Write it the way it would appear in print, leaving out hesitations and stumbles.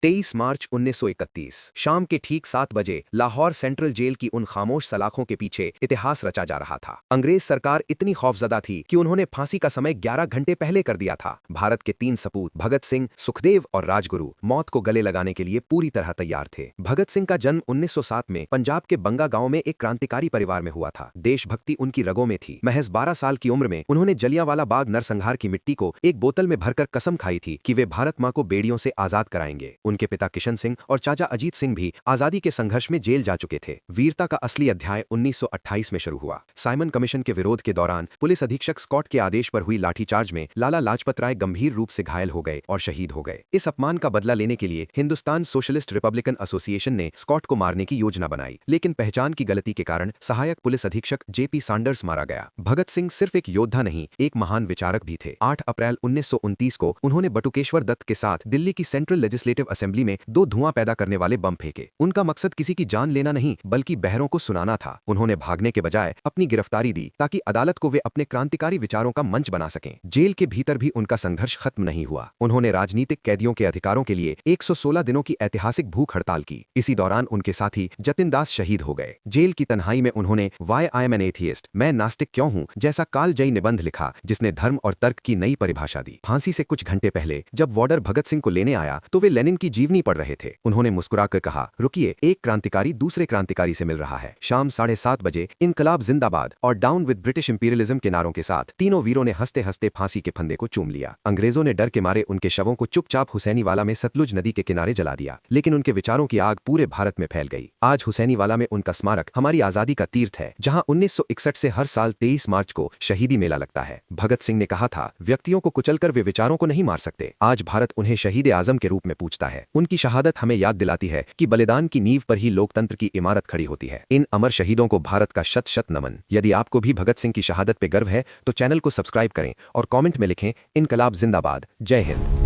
23 मार्च 1931 शाम के ठीक 7 बजे लाहौर सेंट्रल जेल की उन खामोश सलाखों के पीछे इतिहास रचा जा रहा था। अंग्रेज सरकार इतनी खौफजदा थी कि उन्होंने फांसी का समय 11 घंटे पहले कर दिया था। भारत के 3 सपूत भगत सिंह, सुखदेव और राजगुरु मौत को गले लगाने के लिए पूरी तरह तैयार थे। भगत सिंह का जन्म 1907 में पंजाब के बंगा गांव में एक क्रांतिकारी परिवार में हुआ था। देशभक्ति उनकी रगों में थी। महज 12 साल की उम्र में उन्होंने जलियांवाला बाग नरसंहार की मिट्टी को एक बोतल में भरकर कसम खाई थी कि वे भारत मां को बेड़ियों से आजाद कराएंगे। उनके पिता किशन सिंह और चाचा अजीत सिंह भी आजादी के संघर्ष में जेल जा चुके थे। वीरता का असली अध्याय 1928 में शुरू हुआ। साइमन कमीशन के विरोध के दौरान पुलिस अधीक्षक स्कॉट के आदेश पर हुई लाठीचार्ज में लाला लाजपत राय गंभीर रूप से घायल हो गए और शहीद हो गए। इस अपमान का बदला लेने के लिए हिंदुस्तान सोशलिस्ट रिपब्लिकन एसोसिएशन ने स्कॉट को मारने की योजना बनाई, लेकिन पहचान की गलती के कारण सहायक पुलिस अधीक्षक जेपी सैंडर्स मारा गया। भगत सिंह सिर्फ एक योद्धा नहीं, एक महान विचारक भी थे। 8 अप्रैल 1929 को उन्होंने बटुकेश्वर दत्त के साथ दिल्ली की सेंट्रल लेजिस्लेटिव असेंबली में 2 धुआं पैदा करने वाले बम फेंके। उनका मकसद किसी की जान लेना नहीं, बल्कि बहरों को सुनाना था। उन्होंने भागने के बजाय अपनी गिरफ्तारी दी ताकि अदालत को वे अपने क्रांतिकारी विचारों का मंच बना सकें। जेल के भीतर भी उनका संघर्ष खत्म नहीं हुआ। उन्होंने राजनीतिक कैदियों के अधिकारों के लिए 116 दिनों की ऐतिहासिक भूख हड़ताल की। इसी दौरान उनके साथी जतिन दास शहीद हो गए। जेल की तन्हाई में उन्होंने why I am an atheist, मैं नास्तिक क्यों हूं जैसा कालजयी निबंध लिखा, जिसने धर्म और तर्क की नई परिभाषा दी। फांसी से कुछ घंटे पहले जब वार्डर भगत सिंह को लेने आया तो वे लेनिन की जीवनी पढ़ रहे थे। उन्होंने मुस्कुराकर कहा, रुकिए, एक क्रांतिकारी दूसरे क्रांतिकारी से मिल रहा है। शाम 7:30 बजे इनकलाब जिंदाबाद और डाउन विद ब्रिटिश इंपीरियलिज्म के नारों के साथ तीनों वीरों ने हंसते हंसते फांसी के फंदे को चूम लिया। अंग्रेजों ने डर के मारे उनके शवों को चुपचाप हुसैनीवाला में सतलुज नदी के किनारे जला दिया, लेकिन उनके विचारों की आग पूरे भारत में फैल गई। आज हुसैनीवाला में उनका स्मारक हमारी आजादी का तीर्थ है, जहां 1961 से हर साल 23 मार्च को शहीदी मेला लगता है। भगत सिंह ने कहा था, व्यक्तियों को कुचलकर वे विचारों को नहीं मार सकते। आज भारत उन्हें शहीद आजम के रूप में पूछता है। उनकी शहादत हमें याद दिलाती है कि बलिदान की नींव पर ही लोकतंत्र की इमारत खड़ी होती है। इन अमर शहीदों को भारत का शत शत नमन। यदि आपको भी भगत सिंह की शहादत पे गर्व है तो चैनल को सब्सक्राइब करें और कमेंट में लिखें, इनकलाब जिंदाबाद। जय हिंद।